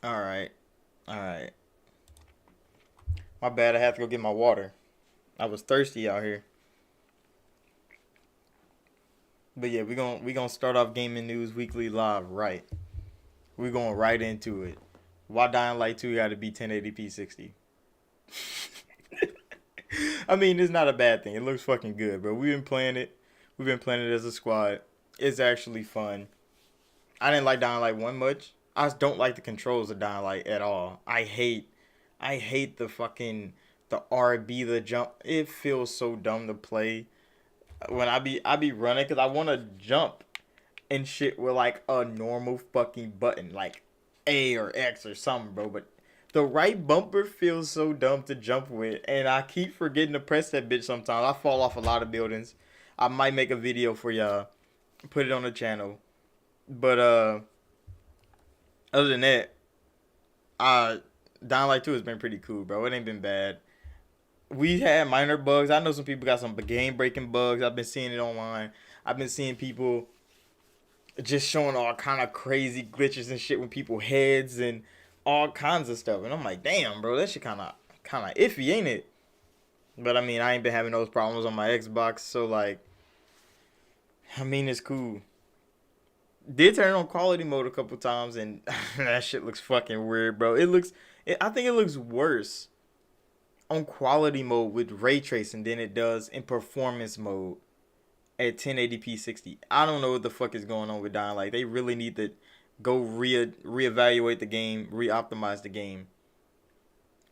All right. All right. My bad. I have to go get my water. I was thirsty out here. But yeah, we gonna start off gaming news weekly live. Right. We're going right into it. Why Dying Light 2 got to be 1080p 60? I mean, it's not a bad thing. It looks fucking good, bro. We've been playing it. We've been playing it as a squad. It's actually fun. I didn't like Dying Light 1 much. I just don't like the controls of Dying Light at all. I hate the fucking the RB, the jump. It feels so dumb to play when I be running because I want to jump and shit with like a normal fucking button like A or X or something, bro. But the right bumper feels so dumb to jump with, and I keep forgetting to press that bitch sometimes. I fall off a lot of buildings. I might make a video for y'all, put it on the channel. But other than that, uh, Dying Light 2 has been pretty cool, bro. It ain't been bad. We had minor bugs. I know some people got some game breaking bugs. I've been seeing it online. I've been seeing people just showing all kind of crazy glitches and shit with people heads and all kinds of stuff. And I'm like, damn, bro, that shit kind of iffy, ain't it? But I mean, I ain't been having those problems on my Xbox, so like, I mean, it's cool. Did turn on quality mode a couple times, and that shit looks fucking weird, bro. I think it looks worse on quality mode with ray tracing than it does in performance mode at 1080p 60. I don't know what the fuck is going on with Dying Light. They really need to go reevaluate the game, reoptimize the game,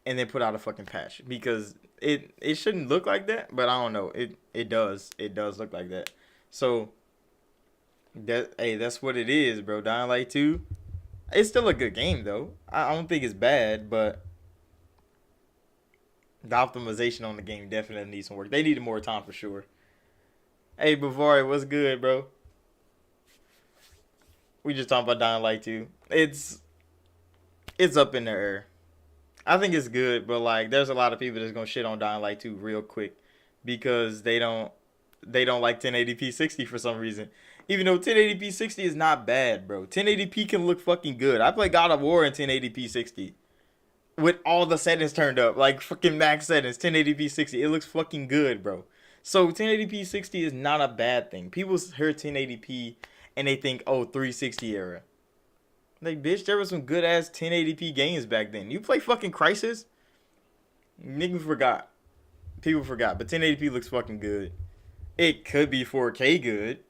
and then put out a fucking patch because it shouldn't look like that. But I don't know. It does look like that. So that's what it is, bro. Dying Light 2. It's still a good game though. I don't think it's bad, but the optimization on the game definitely needs some work. They needed more time for sure. Hey, Bavari, what's good, bro? We just talking about Dying Light 2. It's up in the air. I think it's good, but like there's a lot of people that's gonna shit on Dying Light 2 real quick because they don't like 1080p 60 for some reason. Even though 1080p 60 is not bad, bro. 1080p can look fucking good. I play God of War in 1080p 60 with all the settings turned up, like fucking max settings, 1080p 60. It looks fucking good, bro. So 1080p 60 is not a bad thing. People hear 1080p and they think, oh, 360 era. Like, bitch, there was some good ass 1080p games back then. You play fucking Crisis? Nigga forgot. People forgot. But 1080p looks fucking good. It could be 4K good,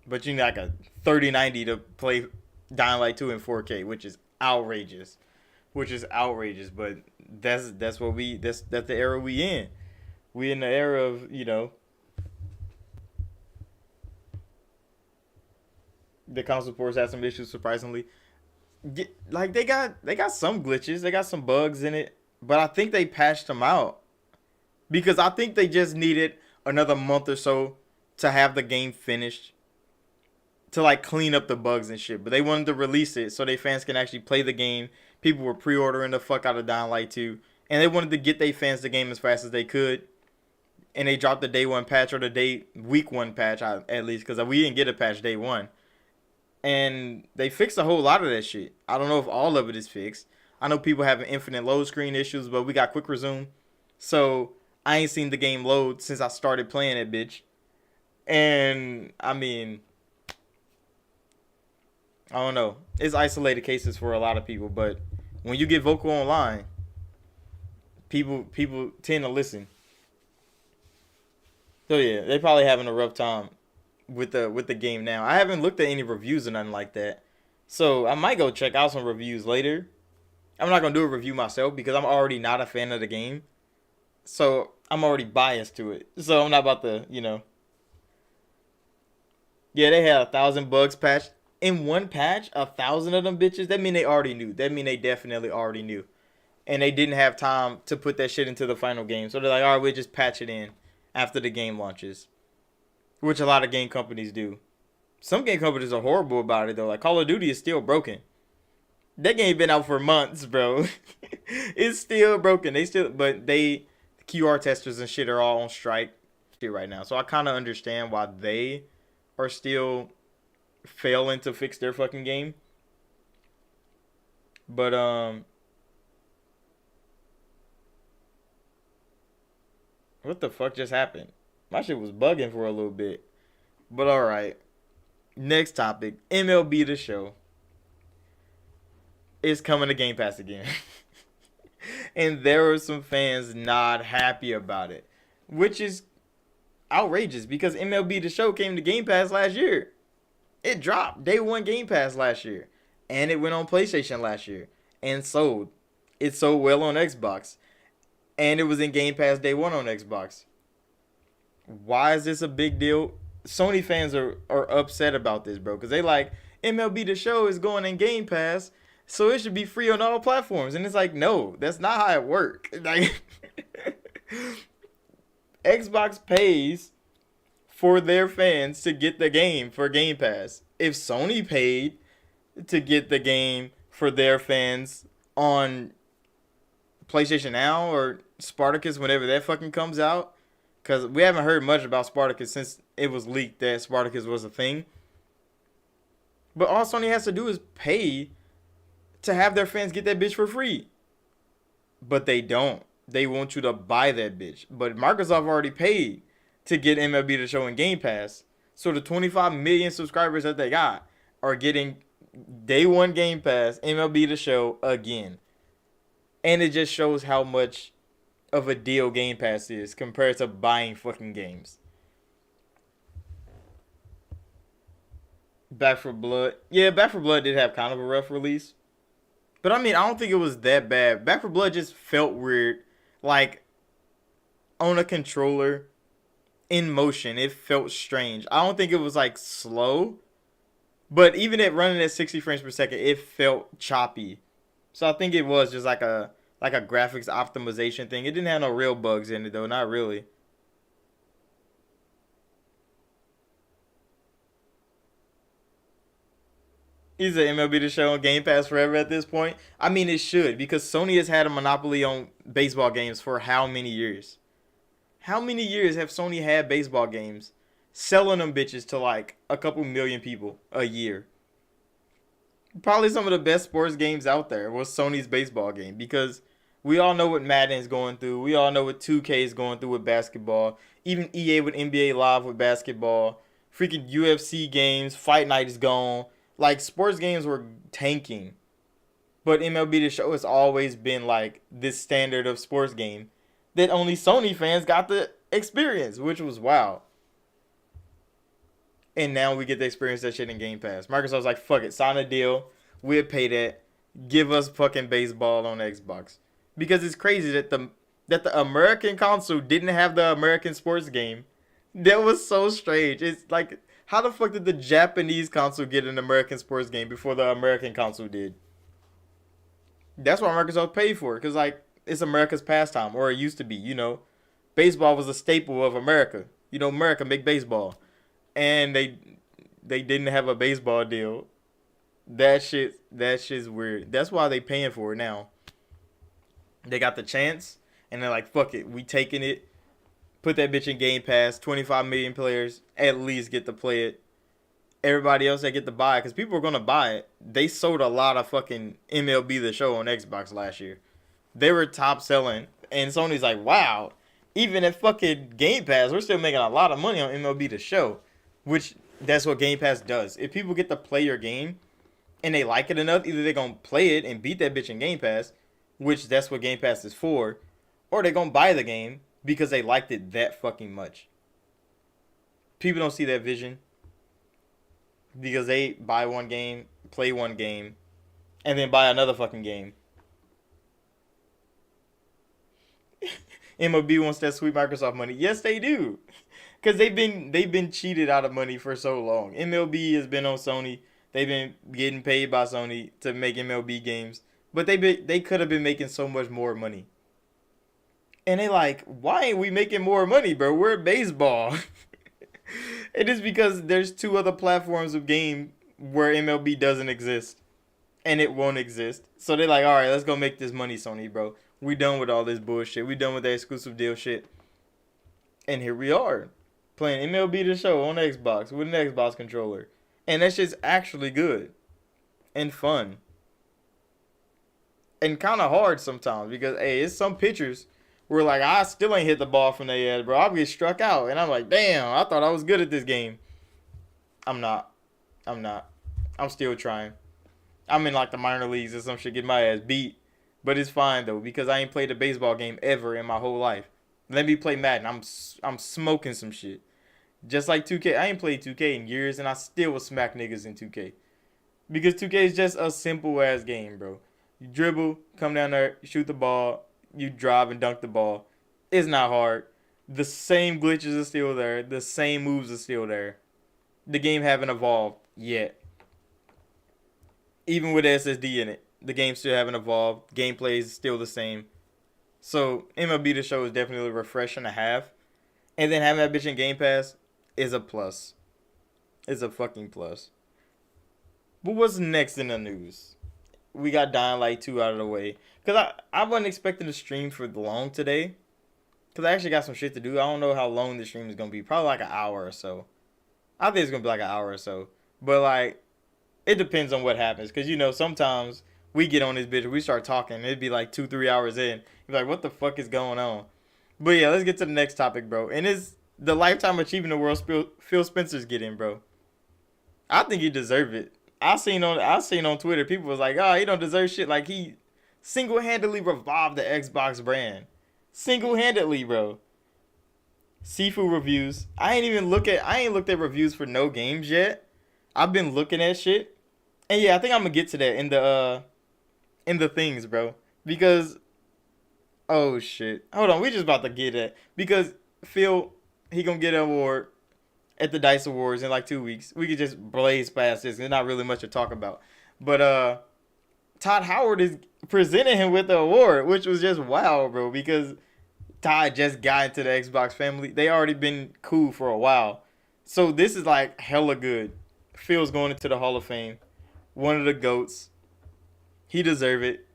but you need like a 3090 to play Dying Light 2 in 4K, which is outrageous. But that's what that's the era we in. We in the era of, the console ports had some issues surprisingly. Like they got some glitches, they got some bugs in it, but I think they patched them out because I think they just needed another month or so to have the game finished to like clean up the bugs and shit. But they wanted to release it so they fans can actually play the game. People were pre-ordering the fuck out of Dying Light 2, and they wanted to get their fans the game as fast as they could. And they dropped the day one patch or the week one patch at least because we didn't get a patch day one. And they fixed a whole lot of that shit. I don't know if all of it is fixed. I know people having infinite load screen issues, but we got quick resume. So I ain't seen the game load since I started playing it, bitch. And I mean, I don't know. It's isolated cases for a lot of people, but when you get vocal online, people tend to listen. So yeah, they probably having a rough time with the game now. I haven't looked at any reviews or nothing like that. So I might go check out some reviews later. I'm not gonna do a review myself because I'm already not a fan of the game. So I'm already biased to it. So I'm not about to. Yeah, they had 1,000 bugs patched. In one patch, 1,000 of them bitches, that mean they already knew. That mean they definitely already knew. And they didn't have time to put that shit into the final game. So they're like, all right, we'll just patch it in after the game launches. Which a lot of game companies do. Some game companies are horrible about it though. Like Call of Duty is still broken. That game been out for months, bro. It's still broken. But QR testers and shit are all on strike shit right now. So I kind of understand why they are still failing to fix their fucking game. But what the fuck just happened? My shit was bugging for a little bit. But all right. Next topic: MLB The Show is coming to Game Pass again, and there were some fans not happy about it, which is outrageous because MLB The Show came to Game Pass last year. It dropped day one Game Pass last year, and it went on PlayStation last year and sold. It sold well on Xbox, and it was in Game Pass day one on Xbox. Why is this a big deal? Sony fans are upset about this, bro, because they like MLB The Show is going in Game Pass, so it should be free on all platforms. And it's like, no, that's not how it works. Like, Xbox pays for their fans to get the game for Game Pass. If Sony paid to get the game for their fans on PlayStation Now or Spartacus whenever that fucking comes out, because we haven't heard much about Spartacus since it was leaked that Spartacus was a thing. But all Sony has to do is pay to have their fans get that bitch for free. But they don't. They want you to buy that bitch. But Microsoft already paid to get MLB The Show in Game Pass. So the 25 million subscribers that they got are getting day one Game Pass, MLB The Show again. And it just shows how much of a deal Game Pass is compared to buying fucking games. Back for Blood. Yeah, Back for Blood did have kind of a rough release. But I mean, I don't think it was that bad. Back for Blood just felt weird. Like, on a controller, in motion, it felt strange. I don't think it was like slow. But even at running at 60 frames per second, it felt choppy. So I think it was just like a graphics optimization thing. It didn't have no real bugs in it though, not really. Is an MLB The Show on Game Pass forever at this point? I mean, it should because Sony has had a monopoly on baseball games for how many years? How many years have Sony had baseball games, selling them bitches to like a couple million people a year? Probably some of the best sports games out there was Sony's baseball game because we all know what Madden is going through. We all know what 2K is going through with basketball. Even EA with NBA Live with basketball. Freaking UFC games. Fight Night is gone. Like, sports games were tanking. But MLB The Show has always been like this standard of sports game that only Sony fans got to experience, which was wild. And now we get to experience that shit in Game Pass. Microsoft's like, fuck it, sign a deal. We'll pay that. Give us fucking baseball on Xbox. Because it's crazy that the American console didn't have the American sports game. That was so strange. It's like, how the fuck did the Japanese console get an American sports game before the American console did? That's why Microsoft paid for it. Because, like, it's America's pastime. Or it used to be, you know. Baseball was a staple of America. You know, America make baseball. And they didn't have a baseball deal. That shit's weird. That's why they paying for it now. They got the chance, and they're like, fuck it, we taking it. Put that bitch in Game Pass. 25 million players at least get to play it. Everybody else that get to buy it, because people are gonna buy it. They sold a lot of fucking MLB The Show on Xbox last year. They were top selling, and Sony's like, wow, even at fucking Game Pass, we're still making a lot of money on MLB The Show, which that's what Game Pass does. If people get to play your game and they like it enough, either they're gonna play it and beat that bitch in Game Pass, which that's what Game Pass is for, or they're gonna buy the game because they liked it that fucking much. People don't see that vision because they buy one game, play one game, and then buy another fucking game. MLB wants that sweet Microsoft money. Yes, they do, because they've been cheated out of money for so long. MLB has been on Sony. They've been getting paid by Sony to make MLB games, but they could have been making so much more money. And they like, why ain't we making more money, bro? We're baseball. It is because there's two other platforms of game where MLB doesn't exist. And it won't exist. So they're like, alright, let's go make this money, Sony, bro. We done with all this bullshit. We done with that exclusive deal shit. And here we are. Playing MLB The Show on Xbox with an Xbox controller. And that shit's actually good. And fun. and kind of hard sometimes because hey, it's some pitchers where like I still ain't hit the ball from their head, bro. I'll get struck out, and I'm like, damn, I thought I was good at this game. I'm not. I'm not. I'm still trying. I'm in like the minor leagues or some shit, get my ass beat, but it's fine though because I ain't played a baseball game ever in my whole life. Let me play Madden. I'm smoking some shit. Just like 2K, I ain't played 2K in years, and I still will smack niggas in 2K. Because 2K is just a simple ass game, bro. You dribble, come down there, shoot the ball, you drive and dunk the ball. It's not hard. The same glitches are still there. The same moves are still there. The game haven't evolved yet. Even with SSD in it, the game still haven't evolved. Gameplay is still the same. So MLB The Show is definitely refreshing to have. And then having that bitch in Game Pass is a plus. It's a fucking plus. But what's next in the news? We got Dying Light 2 out of the way. Because I wasn't expecting to stream for long today. Because I actually got some shit to do. I don't know how long the stream is going to be. Probably like an hour or so. I think it's going to be like an hour or so. But like, it depends on what happens. Because, you know, sometimes we get on this bitch and we start talking. It'd be like 2-3 hours in. You're like, what the fuck is going on? But yeah, let's get to the next topic, bro. And it's the Lifetime Achievement Award Phil Spencer's getting, bro. I think he deserved it. I seen on Twitter people was like, oh, he don't deserve shit. Like he single-handedly revived the Xbox brand. Single-handedly, bro. Seafood reviews. I ain't looked at reviews for no games yet. I've been looking at shit. And yeah, I think I'm gonna get to that in the things, bro. Because oh shit. Hold on, we just about to get it. Because Phil, he gonna get an award at the DICE Awards in like 2 weeks. We could just blaze past this. There's not really much to talk about. But Todd Howard is presenting him with the award, which was just wow, bro. Because Todd just got into the Xbox family. They already been cool for a while. So this is like hella good. Phil's going into the Hall of Fame. One of the GOATs. He deserve it.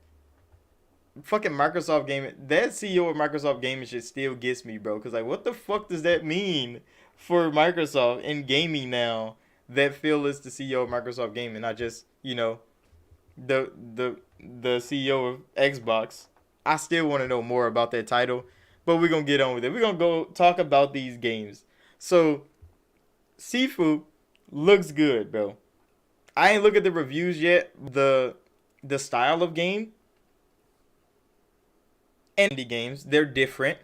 Fucking Microsoft Gaming. That CEO of Microsoft Gaming shit still gets me, bro. Because like, what the fuck does that mean for Microsoft in gaming now? That Phil is the CEO of Microsoft Gaming, not just, you know, the CEO of Xbox. I still want to know more about that title, but we're gonna get on with it. We're gonna go talk about these games. So, Sifu looks good, bro. I ain't look at the reviews yet. The style of game and indie games, they're different.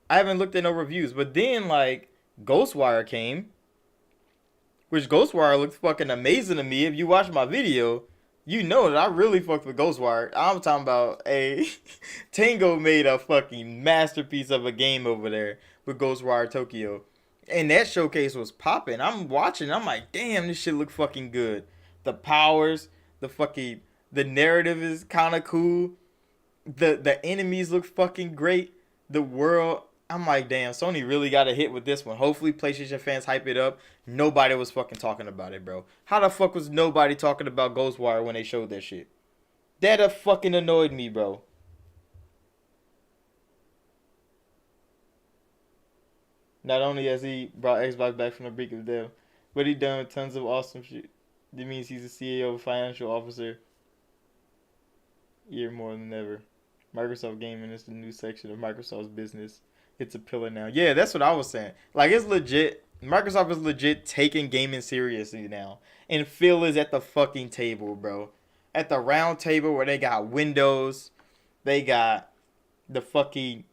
I haven't looked at no reviews, but then like Ghostwire came, which Ghostwire looked fucking amazing to me. If you watch my video, you know that I really fucked with Ghostwire. I'm talking about a Tango made a fucking masterpiece of a game over there with Ghostwire Tokyo. And that showcase was popping. I'm watching, I'm like, damn, this shit look fucking good. The powers, the narrative is kind of cool. The enemies look fucking great. The world, I'm like, damn, Sony really got a hit with this one. Hopefully PlayStation fans hype it up. Nobody was fucking talking about it, bro. How the fuck was nobody talking about Ghostwire when they showed that shit? That fucking annoyed me, bro. Not only has he brought Xbox back from the brink of death, but he done tons of awesome shit. That means he's a CEO, financial officer, year more than ever. Microsoft Gaming is the new section of Microsoft's business. It's a pillar now. Yeah, that's what I was saying. Like, it's legit. Microsoft is legit taking gaming seriously now. And Phil is at the fucking table, bro. At the round table where they got Windows. They got the fucking,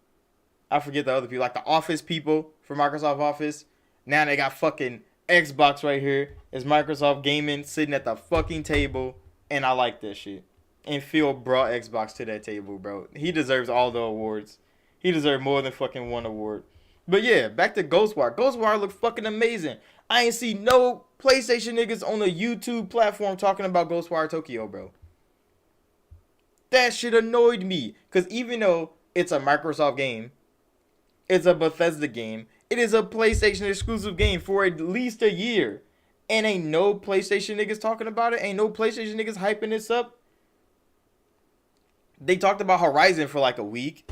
I forget the other people, like the Office people for Microsoft Office. Now they got fucking Xbox right here. It's Microsoft Gaming sitting at the fucking table. And I like this shit. And Phil brought Xbox to that table, bro. He deserves all the awards. He deserves more than fucking one award. But yeah, back to Ghostwire. Ghostwire looked fucking amazing. I ain't see no PlayStation niggas on the YouTube platform talking about Ghostwire Tokyo, bro. That shit annoyed me. Because even though it's a Microsoft game, it's a Bethesda game, it is a PlayStation exclusive game for at least a year. And ain't no PlayStation niggas talking about it. Ain't no PlayStation niggas hyping this up. They talked about Horizon for like a week.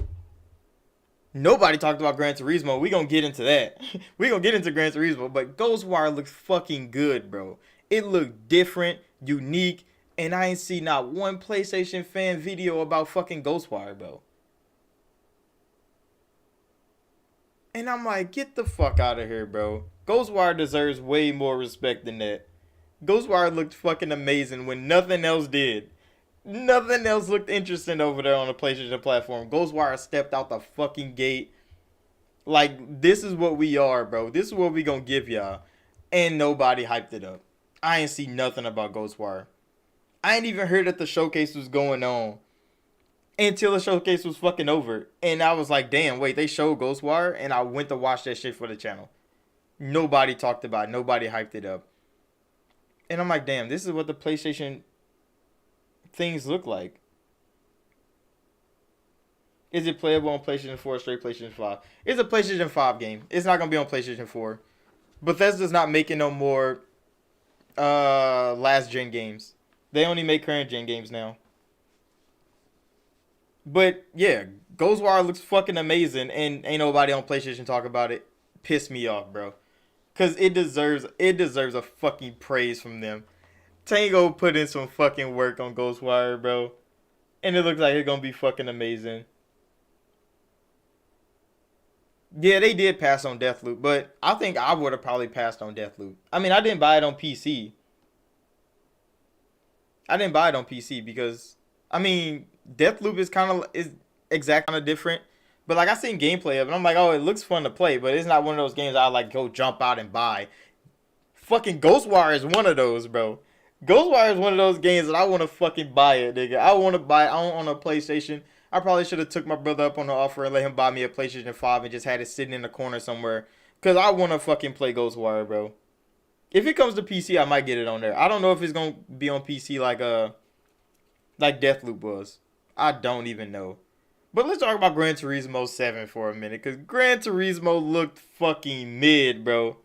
Nobody talked about Gran Turismo. We gonna get into that. We gonna get into Gran Turismo. But Ghostwire looks fucking good, bro. It looked different, unique. And I ain't see not one PlayStation fan video about fucking Ghostwire, bro. And I'm like, get the fuck out of here, bro. Ghostwire deserves way more respect than that. Ghostwire looked fucking amazing when nothing else did. Nothing else looked interesting over there on the PlayStation platform. Ghostwire stepped out the fucking gate. Like, this is what we are, bro. This is what we gonna give y'all. And nobody hyped it up. I ain't see nothing about Ghostwire. I ain't even heard that the showcase was going on until the showcase was fucking over. And I was like, damn, wait, they showed Ghostwire? And I went to watch that shit for the channel. Nobody talked about it. Nobody hyped it up. And I'm like, damn, this is what the PlayStation things look like. Is it playable on PlayStation 4 or straight PlayStation 5? It's a PlayStation 5 game. It's not going to be on PlayStation 4. Bethesda's not making no more last gen games. They only make current gen games now. But yeah, Ghostwire looks fucking amazing, and ain't nobody on PlayStation talk about it. Pissed me off, bro. Cause it deserves a fucking praise from them. Tango put in some fucking work on Ghostwire, bro, and it looks like it's gonna be fucking amazing. Yeah, they did pass on Deathloop, but I think I would have probably passed on Deathloop. I mean, I didn't buy it on PC. I didn't buy it on PC because, I mean, Deathloop is exact kind of different. But like I seen gameplay of it, I'm like, oh, it looks fun to play, but it's not one of those games I like go jump out and buy. Fucking Ghostwire is one of those, bro. Ghostwire is one of those games that I want to fucking buy it, nigga. I want to buy it on a PlayStation. I probably should have took my brother up on the offer and let him buy me a PlayStation 5 and just had it sitting in the corner somewhere. Cause I want to fucking play Ghostwire, bro. If it comes to PC, I might get it on there. I don't know if it's gonna be on PC like Deathloop was. I don't even know. But let's talk about Gran Turismo 7 for a minute, cause Gran Turismo looked fucking mid, bro.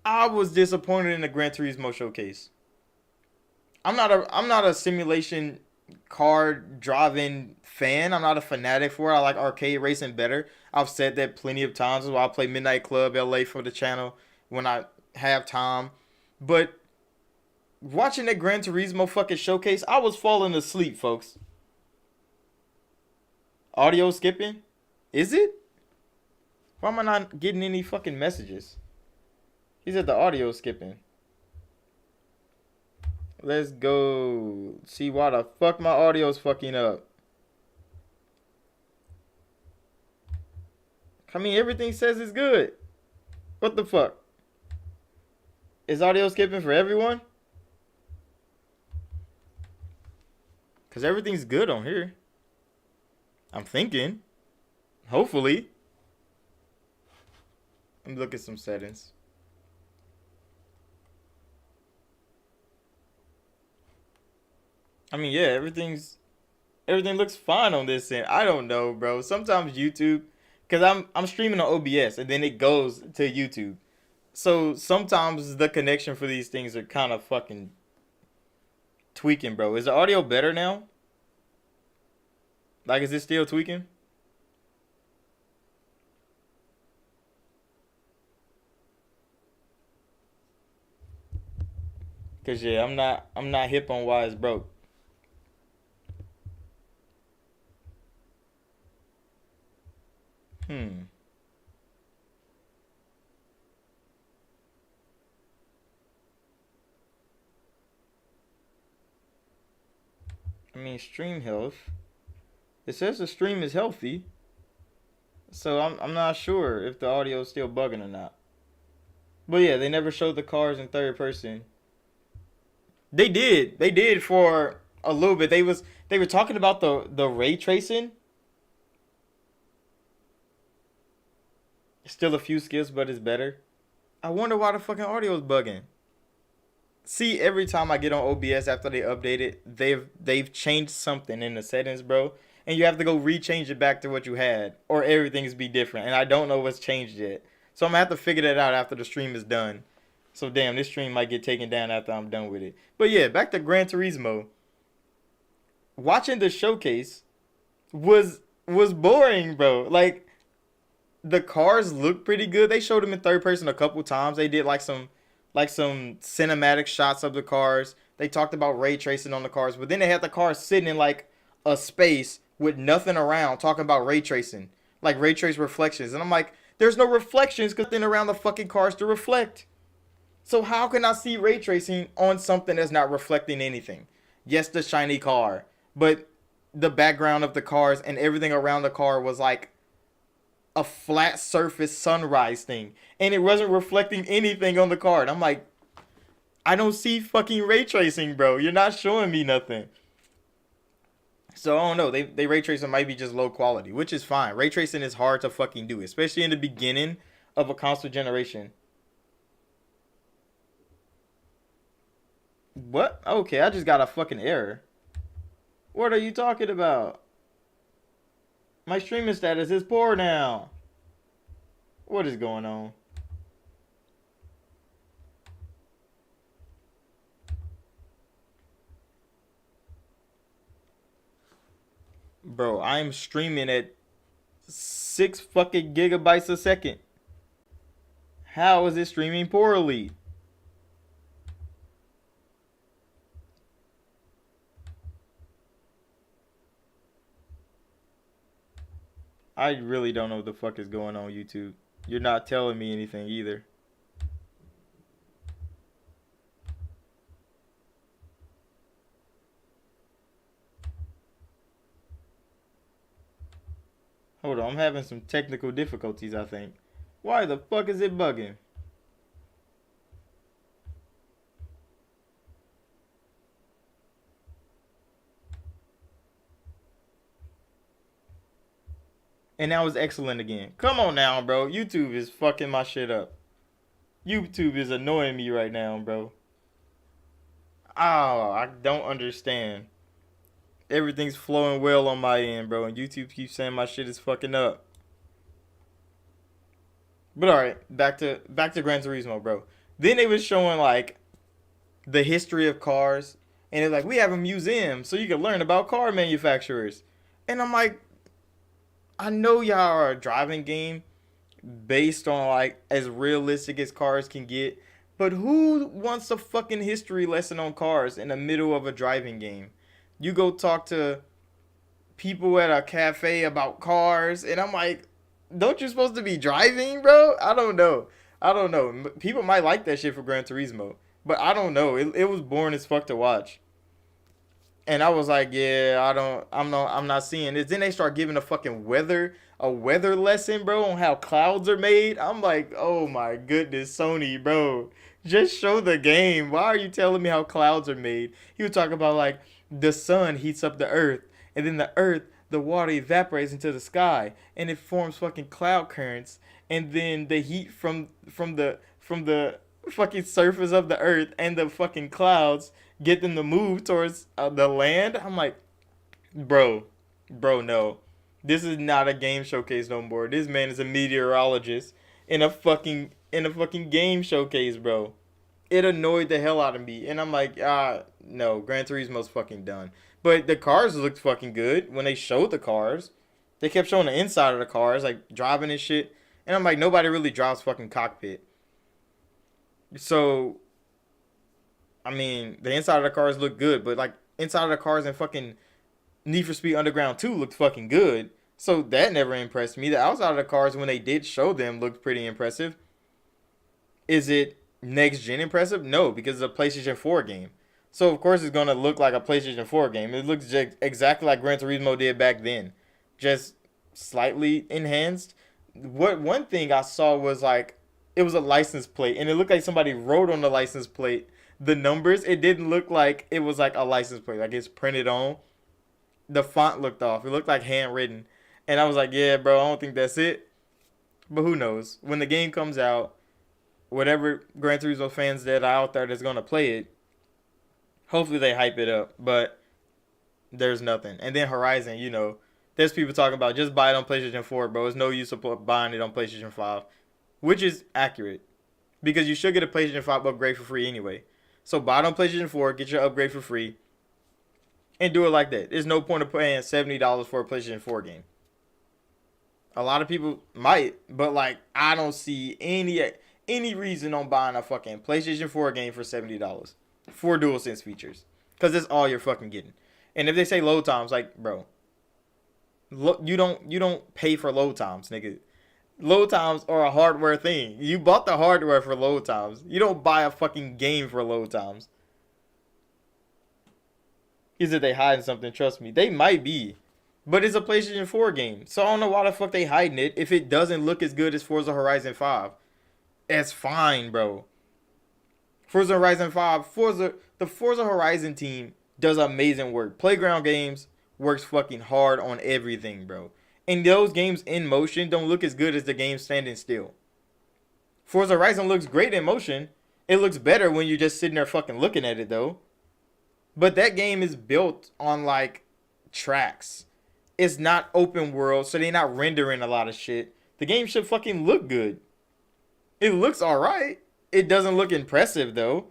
I was disappointed in the Gran Turismo showcase. I'm not a simulation car driving fan. I'm not a fanatic for it. I like arcade racing better. I've said that plenty of times. While I play Midnight Club LA for the channel when I have time. But watching that Gran Turismo fucking showcase, I was falling asleep, folks. Audio skipping? Is it? Why am I not getting any fucking messages? He said the audio skipping. Let's go. See why the fuck my audio's fucking up. I mean, everything says it's good. What the fuck? Is audio skipping for everyone? Because everything's good on here. I'm thinking. Hopefully. Let me look at some settings. I mean, yeah, everything looks fine on this end. I don't know, bro. Sometimes YouTube, cause I'm streaming on OBS and then it goes to YouTube. So sometimes the connection for these things are kind of fucking tweaking, bro. Is the audio better now? Like, is it still tweaking? Cause yeah, I'm not hip on why it's broke. Hmm. I mean, stream health. It says the stream is healthy, so I'm not sure if the audio is still bugging or not. But yeah, they never showed the cars in third person. They did. They did for a little bit. They were talking about the ray tracing. Still a few skips, but it's better. I wonder why the fucking audio is bugging. See, every time I get on OBS after they update it, they've changed something in the settings, bro. And you have to go rechange it back to what you had, or everything's be different. And I don't know what's changed yet. So I'm gonna have to figure that out after the stream is done. So damn, this stream might get taken down after I'm done with it. But yeah, back to Gran Turismo. Watching the showcase was boring, bro. Like, the cars look pretty good. They showed them in third person a couple times. They did like some like some cinematic shots of the cars. They talked about ray tracing on the cars, but then they had the cars sitting in like a space with nothing around, talking about ray tracing, like ray trace reflections. And I'm like, there's no reflections because nothing around the fucking cars to reflect. So how can I see ray tracing on something that's not reflecting anything? Yes, the shiny car, but the background of the cars and everything around the car was like a flat surface sunrise thing, and it wasn't reflecting anything on the car. And I'm like, I don't see fucking ray tracing, bro. You're not showing me nothing. So I don't know. They ray tracing might be just low quality, which is fine. Ray tracing is hard to fucking do, especially in the beginning of a console generation. What? Okay, I just got a fucking error. What are you talking about? My streaming status is poor now. What is going on? Bro, I'm streaming at 6 fucking gigabytes a second. How is it streaming poorly? I really don't know what the fuck is going on YouTube. You're not telling me anything either. Hold on, I'm having some technical difficulties, I think. Why the fuck is it bugging? And now it's excellent again. Come on now, bro. YouTube is fucking my shit up. YouTube is annoying me right now, bro. Oh, I don't understand. Everything's flowing well on my end, bro, and YouTube keeps saying my shit is fucking up. But alright, back to Gran Turismo, bro. Then they was showing like the history of cars, and it's like we have a museum so you can learn about car manufacturers. And I'm like, I know y'all are a driving game based on like as realistic as cars can get, but who wants a fucking history lesson on cars in the middle of a driving game? You go talk to people at a cafe about cars, and I'm like, don't you supposed to be driving, bro? I don't know. I don't know. People might like that shit for Gran Turismo, but I don't know. It was boring as fuck to watch. And I was like, yeah, I'm not seeing this. Then they start giving a weather lesson, bro, on how clouds are made. I'm like, oh my goodness, Sony, bro. Just show the game. Why are you telling me how clouds are made? He would talk about like the sun heats up the earth, and then the earth, the water evaporates into the sky, and it forms fucking cloud currents, and then the heat from the fucking surface of the earth and the fucking clouds get them to move towards the land. I'm like, bro, no. This is not a game showcase no more. This man is a meteorologist in a fucking game showcase, bro. It annoyed the hell out of me, and I'm like, no, Gran Turismo's fucking done. But the cars looked fucking good when they showed the cars. They kept showing the inside of the cars, like driving and shit. And I'm like, nobody really drives fucking cockpit. So I mean, the inside of the cars look good, but like inside of the cars in fucking Need for Speed Underground 2 looked fucking good. So that never impressed me. The outside of the cars, when they did show them, looked pretty impressive. Is it next gen impressive? No, because it's a PlayStation 4 game. So of course it's gonna look like a PlayStation 4 game. It looks exactly like Gran Turismo did back then, just slightly enhanced. What one thing I saw was like it was a license plate, and it looked like somebody wrote on the license plate the numbers. It didn't look like it was like a license plate, like it's printed on. The font looked off. It looked like handwritten, and I was like, yeah, bro, I don't think that's it. But who knows? When the game comes out, whatever Gran Turismo fans that are out there that's gonna play it, hopefully they hype it up. But there's nothing. And then Horizon, there's people talking about just buy it on PlayStation 4, bro. It's no use of buying it on PlayStation 5, which is accurate because you should get a PlayStation 5 upgrade for free anyway. So buy it on PlayStation 4, get your upgrade for free, and do it like that. There's no point of paying $70 for a PlayStation 4 game. A lot of people might, but like I don't see any. any reason on buying a fucking PlayStation 4 game for $70 for DualSense features, because that's all you're fucking getting. And if they say load times, like, bro, you don't pay for load times, nigga. Load times are a hardware thing. You bought the hardware for load times. You don't buy a fucking game for load times. Is it they hiding something? Trust me, they might be. But it's a PlayStation 4 game, so I don't know why the fuck they hiding it if it doesn't look as good as Forza Horizon 5. It's fine, bro. Forza Horizon 5, the Forza Horizon team does amazing work. Playground Games works fucking hard on everything, bro. And those games in motion don't look as good as the game standing still. Forza Horizon looks great in motion. It looks better when you're just sitting there fucking looking at it, though. But that game is built on, like, tracks. It's not open world, so they're not rendering a lot of shit. The game should fucking look good. It looks alright. It doesn't look impressive, though.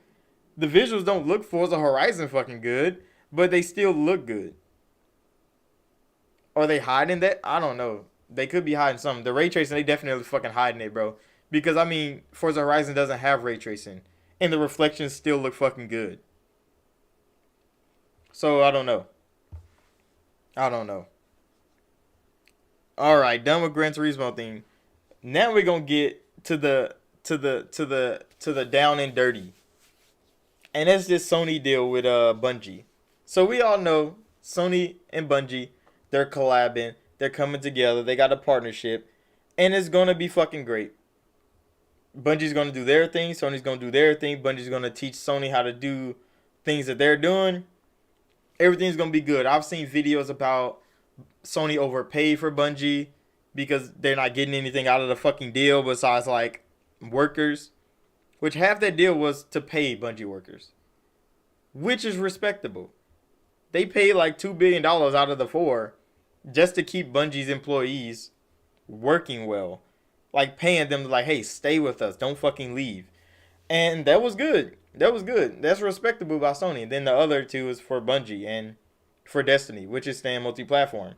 The visuals don't look Forza Horizon fucking good, but they still look good. Are they hiding that? I don't know. They could be hiding something. The ray tracing, they definitely fucking hiding it, bro. Because, I mean, Forza Horizon doesn't have ray tracing. And the reflections still look fucking good. So, I don't know. Alright, done with Gran Turismo thing. Now we're gonna get to the down and dirty. And that's this Sony deal with Bungie. So we all know Sony and Bungie, they're collabing, they're coming together, they got a partnership, and it's gonna be fucking great. Bungie's gonna do their thing, Sony's gonna do their thing, Bungie's gonna teach Sony how to do things that they're doing. Everything's gonna be good. I've seen videos about Sony overpaid for Bungie because they're not getting anything out of the fucking deal besides like workers, which half that deal was to pay Bungie workers, which is respectable. They paid like $2 billion out of the four just to keep Bungie's employees working well, like paying them like, hey, stay with us, don't fucking leave. And that was good. That's respectable by Sony. And then the other two is for Bungie and for Destiny, which is staying multi-platform.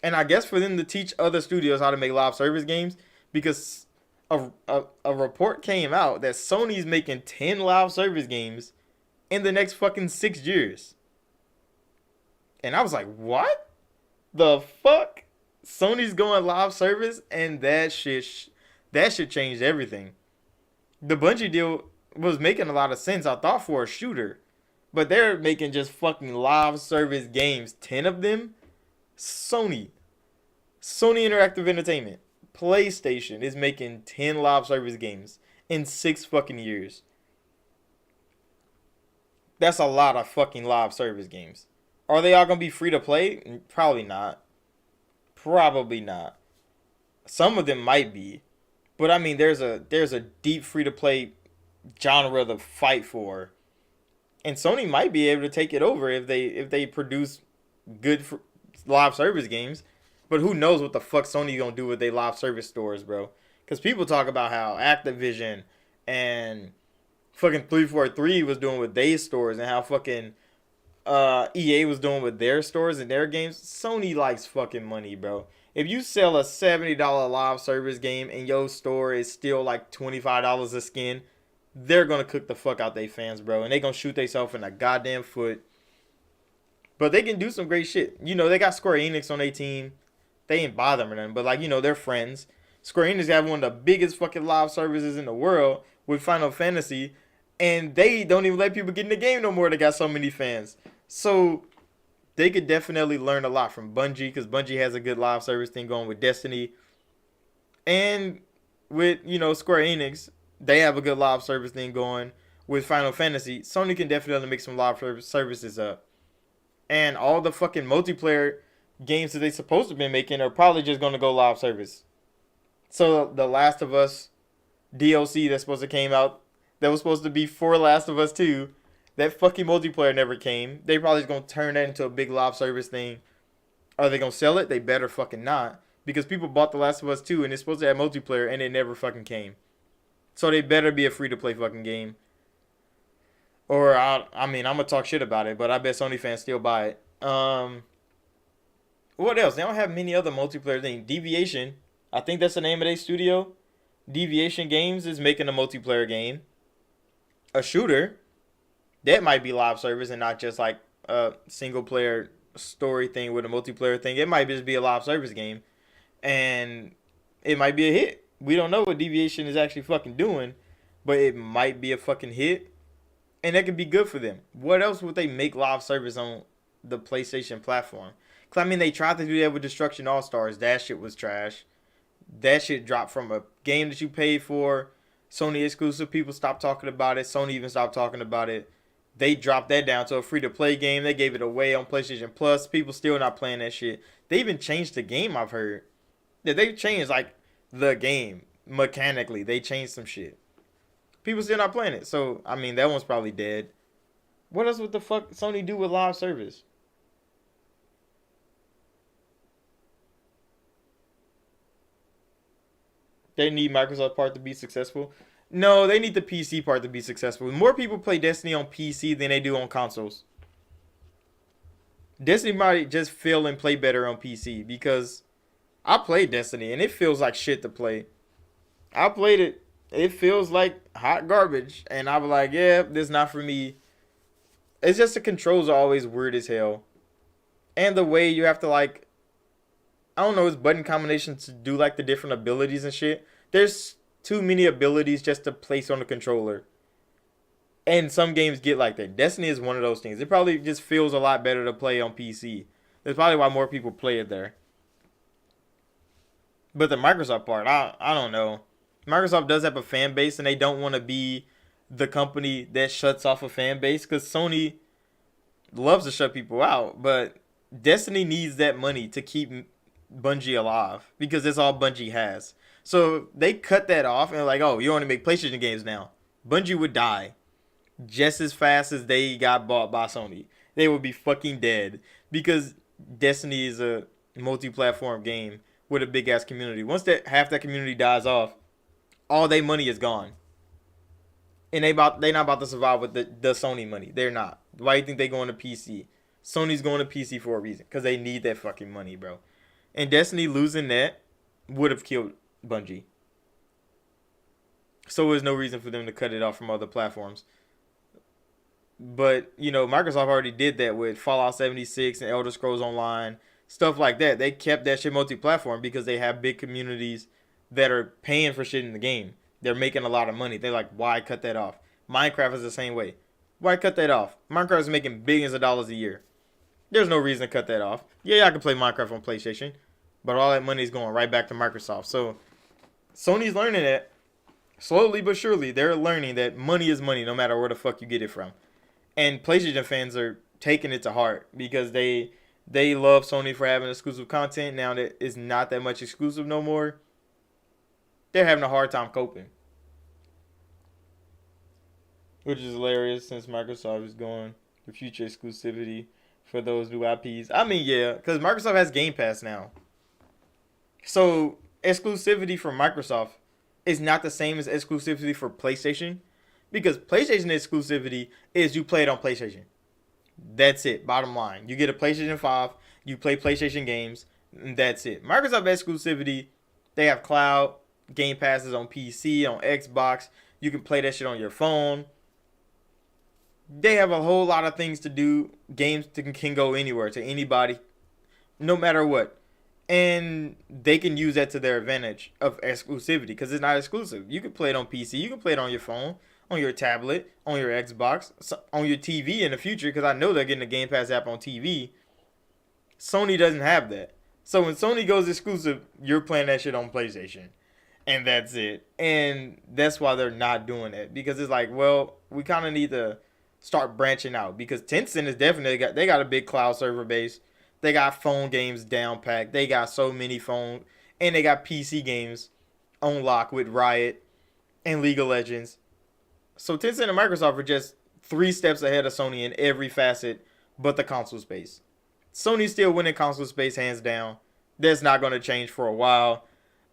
And I guess for them to teach other studios how to make live service games, because a report came out that Sony's making 10 live service games in the next fucking 6 years. And I was like, what? The fuck? Sony's going live service? And that shit changed everything. The Bungie deal was making a lot of sense, I thought, for a shooter. But they're making just fucking live service games. 10 of them? Sony Interactive Entertainment. PlayStation is making 10 live service games in 6 fucking years. That's a lot of fucking live service games. Are they all going to be free to play? Probably not. Some of them might be. But I mean, there's a deep free to play genre to fight for. And Sony might be able to take it over if they produce good live service games. But who knows what the fuck Sony gonna do with their live service stores, bro? Because people talk about how Activision and fucking 343 was doing with their stores and how fucking EA was doing with their stores and their games. Sony likes fucking money, bro. If you sell a $70 live service game and your store is still like $25 a skin, they're gonna cook the fuck out they fans, bro. And they gonna shoot themselves in the goddamn foot. But they can do some great shit. You know, they got Square Enix on their team. They ain't bother them or nothing, but like, you know, they're friends. Square Enix have one of the biggest fucking live services in the world with Final Fantasy, and they don't even let people get in the game no more. They got so many fans. So they could definitely learn a lot from Bungie, because Bungie has a good live service thing going with Destiny. And with, you know, Square Enix, they have a good live service thing going with Final Fantasy. Sony can definitely make some live services up. And all the fucking multiplayer games that they supposed to be making are probably just going to go live service. So the Last of Us DLC that's supposed to came out, that was supposed to be for Last of Us 2, that fucking multiplayer never came. They probably just going to turn that into a big live service thing. Are they going to sell it? They better fucking not. Because people bought The Last of Us 2 and it's supposed to have multiplayer and it never fucking came. So they better be a free-to-play fucking game. Or, I mean, I'm going to talk shit about it, but I bet Sony fans still buy it. What else? They don't have many other multiplayer things. Deviation, I think that's the name of their studio. Deviation Games is making a multiplayer game, a shooter that might be live service and not just like a single player story thing with a multiplayer thing. It might just be a live service game, and it might be a hit. We don't know what Deviation is actually fucking doing, but it might be a fucking hit, and that could be good for them. What else would they make live service on the PlayStation platform? Cause I mean, they tried to do that with Destruction All Stars. That shit was trash. That shit dropped from a game that you paid for. Sony exclusive. People stopped talking about it. Sony even stopped talking about it. They dropped that down to a free to play game. They gave it away on PlayStation Plus. People still not playing that shit. They even changed the game. I've heard. Yeah, they changed like the game mechanically. They changed some shit. People still not playing it. So I mean, that one's probably dead. What else would the fuck Sony do with live service? They need Microsoft part to be successful. No, they need the PC part to be successful. More people play Destiny on PC than they do on consoles. Destiny might just feel and play better on PC because I played Destiny and it feels like shit to play. I played it. It feels like hot garbage, and I was like, yeah, this is not for me. It's just the controls are always weird as hell, and the way you have to like, I don't know, it's button combinations to do like the different abilities and shit. There's too many abilities just to place on the controller. And some games get like that. Destiny is one of those things. It probably just feels a lot better to play on PC. That's probably why more people play it there. But the Microsoft part, I don't know. Microsoft does have a fan base, and they don't want to be the company that shuts off a fan base because Sony loves to shut people out. But Destiny needs that money to keep Bungie alive because that's all Bungie has. So they cut that off and like, oh, you only make PlayStation games now. Bungie would die just as fast as they got bought by Sony. They would be fucking dead because Destiny is a multi-platform game with a big ass community. Once that half that community dies off, all their money is gone, and they not about to survive with the Sony money. They're not. Why do you think they going to PC? Sony's going to PC for a reason because they need that fucking money, bro. And Destiny losing that would have killed Bungie. So there's no reason for them to cut it off from other platforms. But, you know, Microsoft already did that with Fallout 76 and Elder Scrolls Online, stuff like that. They kept that shit multi-platform because they have big communities that are paying for shit in the game. They're making a lot of money. They're like, why cut that off? Minecraft is the same way. Why cut that off? Minecraft is making billions of dollars a year. There's no reason to cut that off. Yeah, I can play Minecraft on PlayStation, but all that money is going right back to Microsoft. So Sony's learning that slowly but surely. They're learning that money is money no matter where the fuck you get it from. And PlayStation fans are taking it to heart because they love Sony for having exclusive content. Now that it's not that much exclusive no more, they're having a hard time coping, which is hilarious since Microsoft is going for future exclusivity for those new IPs. I mean, yeah, because Microsoft has Game Pass now, so exclusivity for Microsoft is not the same as exclusivity for PlayStation, because PlayStation exclusivity is you play it on PlayStation. That's it. Bottom line, you get a PlayStation 5, you play PlayStation games, and that's it. Microsoft exclusivity, they have cloud Game Passes on PC, on Xbox. You can play that shit on your phone. They have a whole lot of things to do. Games can go anywhere to anybody, no matter what. And they can use that to their advantage of exclusivity because it's not exclusive. You can play it on PC. You can play it on your phone, on your tablet, on your Xbox, on your TV in the future because I know they're getting the Game Pass app on TV. Sony doesn't have that. So when Sony goes exclusive, you're playing that shit on PlayStation. And that's it. And that's why they're not doing it because it's like, well, we kind of need to start branching out because Tencent is definitely they got a big cloud server base. They got phone games down packed. They got so many phone and they got PC games on lock with Riot and League of Legends. So Tencent and Microsoft are just 3 steps ahead of Sony in every facet but the console space. Sony's still winning console space hands down. That's not going to change for a while.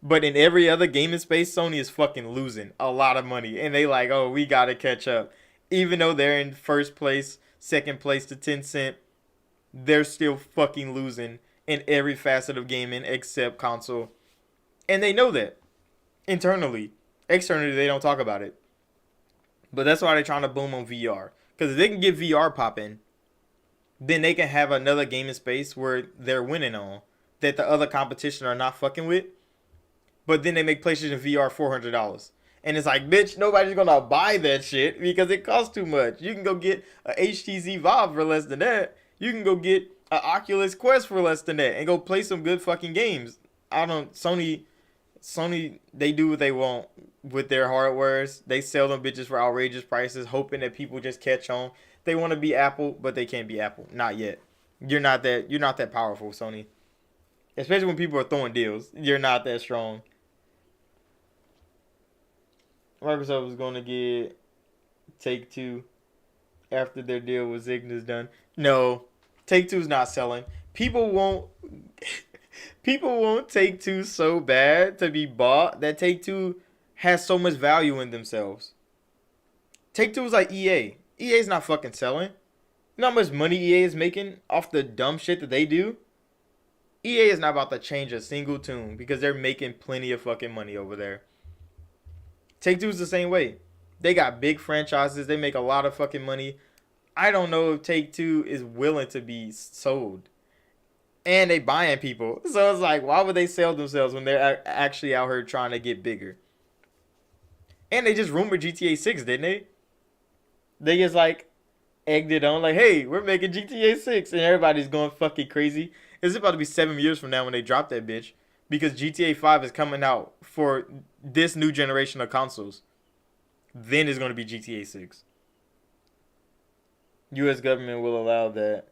But in every other gaming space, Sony is fucking losing a lot of money. And they like, oh, we got to catch up. Even though they're in first place, second place to Tencent, they're still fucking losing in every facet of gaming except console. And they know that internally. Externally, they don't talk about it. But that's why they're trying to boom on VR. Because if they can get VR popping, then they can have another gaming space where they're winning on that the other competition are not fucking with. But then they make PlayStation VR $400. And it's like, bitch, nobody's gonna buy that shit because it costs too much. You can go get a HTC Vive for less than that. You can go get an Oculus Quest for less than that and go play some good fucking games. I don't Sony, they do what they want with their hardwares. They sell them bitches for outrageous prices, hoping that people just catch on. They want to be Apple, but they can't be Apple. Not yet. You're not that powerful, Sony. Especially when people are throwing deals. You're not that strong. Microsoft was going to get Take-Two after their deal with Zynga's done. No, Take-Two's not selling. People won't Take-Two so bad to be bought that Take-Two has so much value in themselves. Take-Two is like EA. EA's not fucking selling. You know how much money EA is making off the dumb shit that they do? EA is not about to change a single tune because they're making plenty of fucking money over there. Take-Two's the same way. They got big franchises. They make a lot of fucking money. I don't know if Take-Two is willing to be sold. And they buying people. So it's like, why would they sell themselves when they're actually out here trying to get bigger? And they just rumored GTA 6, didn't they? They just like egged it on like, hey, we're making GTA 6. And everybody's going fucking crazy. It's about to be 7 years from now when they drop that bitch. Because GTA 5 is coming out for this new generation of consoles. Then it's going to be GTA 6. U.S. government will allow that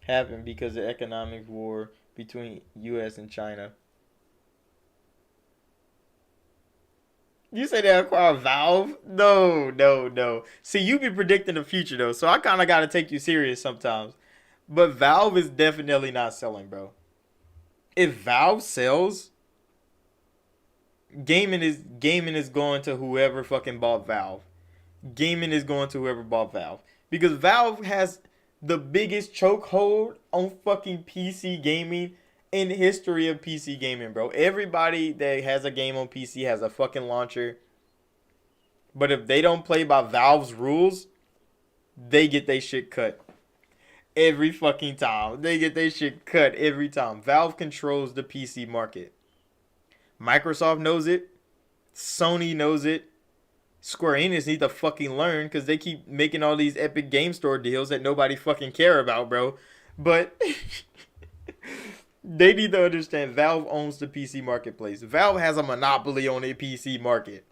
happen because of the economic war between U.S. and China. You say they acquire Valve? No. See, you be predicting the future, though. So I kind of got to take you serious sometimes. But Valve is definitely not selling, bro. If Valve sells, gaming is going to whoever fucking bought Valve. Gaming is going to whoever bought Valve. Because Valve has the biggest chokehold on fucking PC gaming in the history of PC gaming, bro. Everybody that has a game on PC has a fucking launcher. But if they don't play by Valve's rules, they get their shit cut. Every fucking time. They get their shit cut every time. Valve controls the PC market. Microsoft knows it. Sony knows it. Square Enix need to fucking learn because they keep making all these Epic Game Store deals that nobody fucking care about, bro. But they need to understand Valve owns the PC marketplace. Valve has a monopoly on the PC market.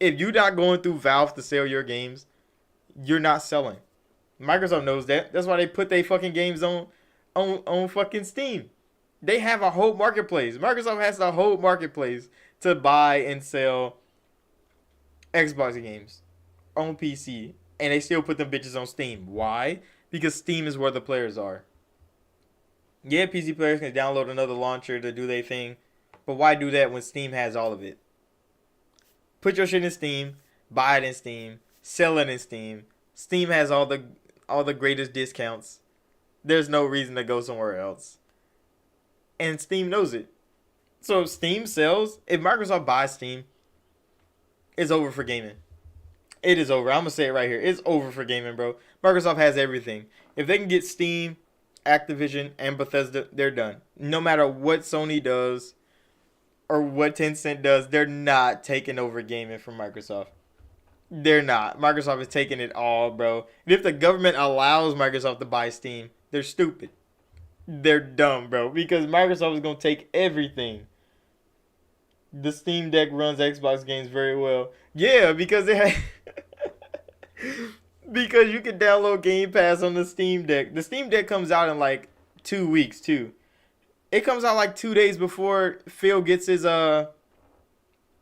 If you're not going through Valve to sell your games, you're not selling. Microsoft knows that. That's why they put their fucking games on fucking Steam. They have a whole marketplace. Microsoft has a whole marketplace to buy and sell Xbox games on PC. And they still put them bitches on Steam. Why? Because Steam is where the players are. Yeah, PC players can download another launcher to do their thing. But why do that when Steam has all of it? Put your shit in Steam. Buy it in Steam. Sell it in Steam. Steam has all the greatest discounts. There's no reason to go somewhere else. And Steam knows it. So if Steam sells, if Microsoft buys Steam, it's over for gaming. It is over. I'm going to say it right here. It's over for gaming, bro. Microsoft has everything. If they can get Steam, Activision, and Bethesda, they're done. No matter what Sony does or what Tencent does, they're not taking over gaming from Microsoft. They're not. Microsoft is taking it all, bro. And if the government allows Microsoft to buy Steam, they're stupid. They're dumb, bro. Because Microsoft is going to take everything. The Steam Deck runs Xbox games very well. Yeah, because because you can download Game Pass on the Steam Deck. The Steam Deck comes out in like 2 weeks, too. It comes out like 2 days before Phil gets his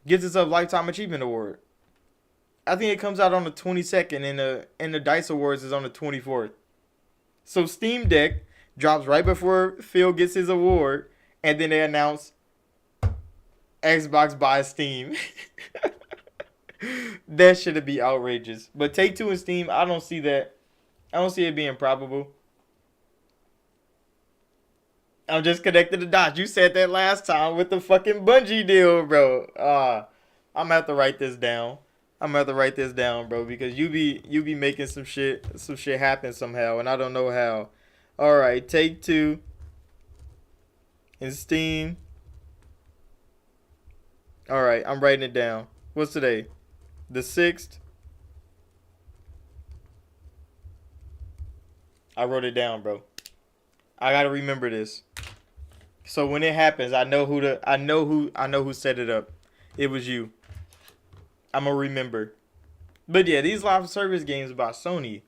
Lifetime Achievement Award. I think it comes out on the 22nd and the DICE Awards is on the 24th. So Steam Deck drops right before Phil gets his award, and then they announce Xbox buys Steam. That should be outrageous. But Take-Two and Steam, I don't see that. I don't see it being probable. I'm just connecting the dots. You said that last time with the fucking Bungie deal, bro. I'm gonna have to write this down. I'm gonna have to write this down, bro, because you be making some shit happen somehow, and I don't know how. All right, take two in Steam. All right, I'm writing it down. What's today? The 6th. I wrote it down, bro. I gotta remember this. So when it happens, I know who set it up. It was you. I'm gonna remember. But yeah, these live service games about Sony,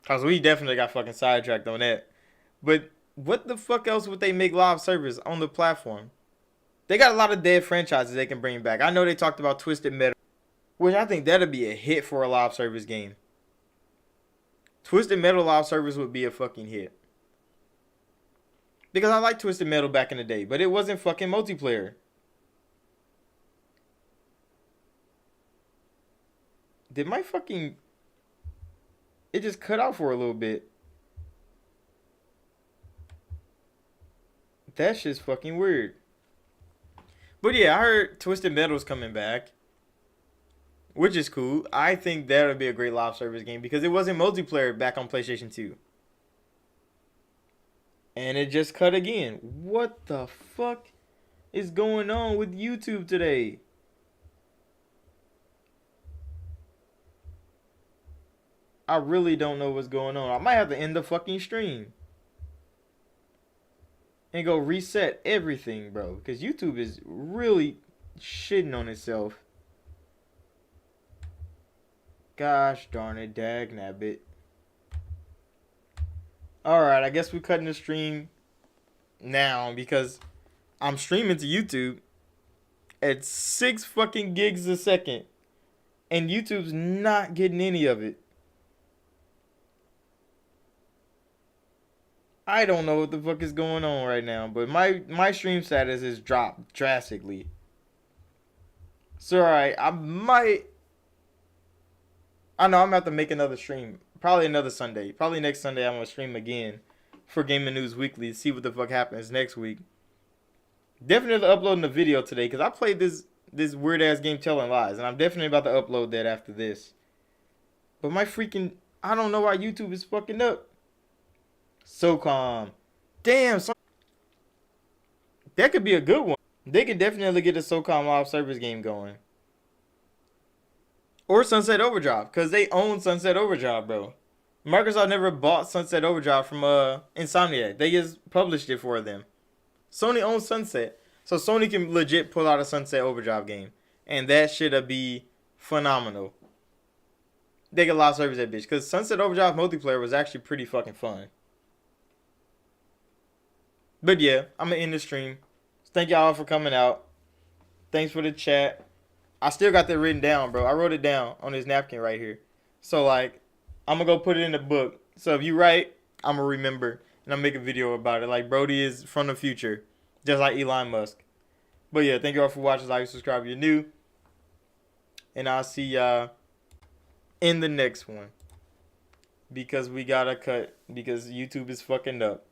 cause we definitely got fucking sidetracked on that. But what the fuck else would they make live service on the platform? They got a lot of dead franchises they can bring back. I know they talked about Twisted Metal, which I think that'd be a hit for a live service game. Twisted Metal live service would be a fucking hit. Because I like Twisted Metal back in the day, but it wasn't fucking multiplayer. Did my fucking... It just cut out for a little bit. That shit's fucking weird. But yeah, I heard Twisted Metal's coming back, which is cool. I think that would be a great live service game because it wasn't multiplayer back on PlayStation 2. And it just cut again. What the fuck is going on with YouTube today? I really don't know what's going on. I might have to end the fucking stream and go reset everything, bro. Because YouTube is really shitting on itself. Gosh darn it, dag nabbit. Alright, I guess we're cutting the stream now because I'm streaming to YouTube at 6 fucking gigs a second. And YouTube's not getting any of it. I don't know what the fuck is going on right now, but my stream status has dropped drastically. So alright, I know I'm gonna have to make another stream. Probably another Sunday. Probably next Sunday I'm gonna stream again for Gaming News Weekly to see what the fuck happens next week. Definitely uploading a video today because I played this weird ass game Telling Lies, and I'm definitely about to upload that after this. But my freaking I don't know why YouTube is fucking up. So calm. Damn, that could be a good one. They could definitely get a SOCOM live service game going. Or Sunset Overdrive, because they own Sunset Overdrive, bro. Microsoft never bought Sunset Overdrive from Insomniac. They just published it for them. Sony owns Sunset. So Sony can legit pull out a Sunset Overdrive game. And that should be phenomenal. They could live service that bitch. Because Sunset Overdrive multiplayer was actually pretty fucking fun. But yeah, I'm going to end the stream. Thank y'all for coming out. Thanks for the chat. I still got that written down, bro. I wrote it down on this napkin right here. So, like, I'm going to go put it in the book. So, if you write, I'm going to remember. And I'll make a video about it. Like, Brody is from the future. Just like Elon Musk. But, yeah, thank y'all for watching. Like, subscribe if you're new. And I'll see y'all in the next one. Because we got to cut. Because YouTube is fucking up.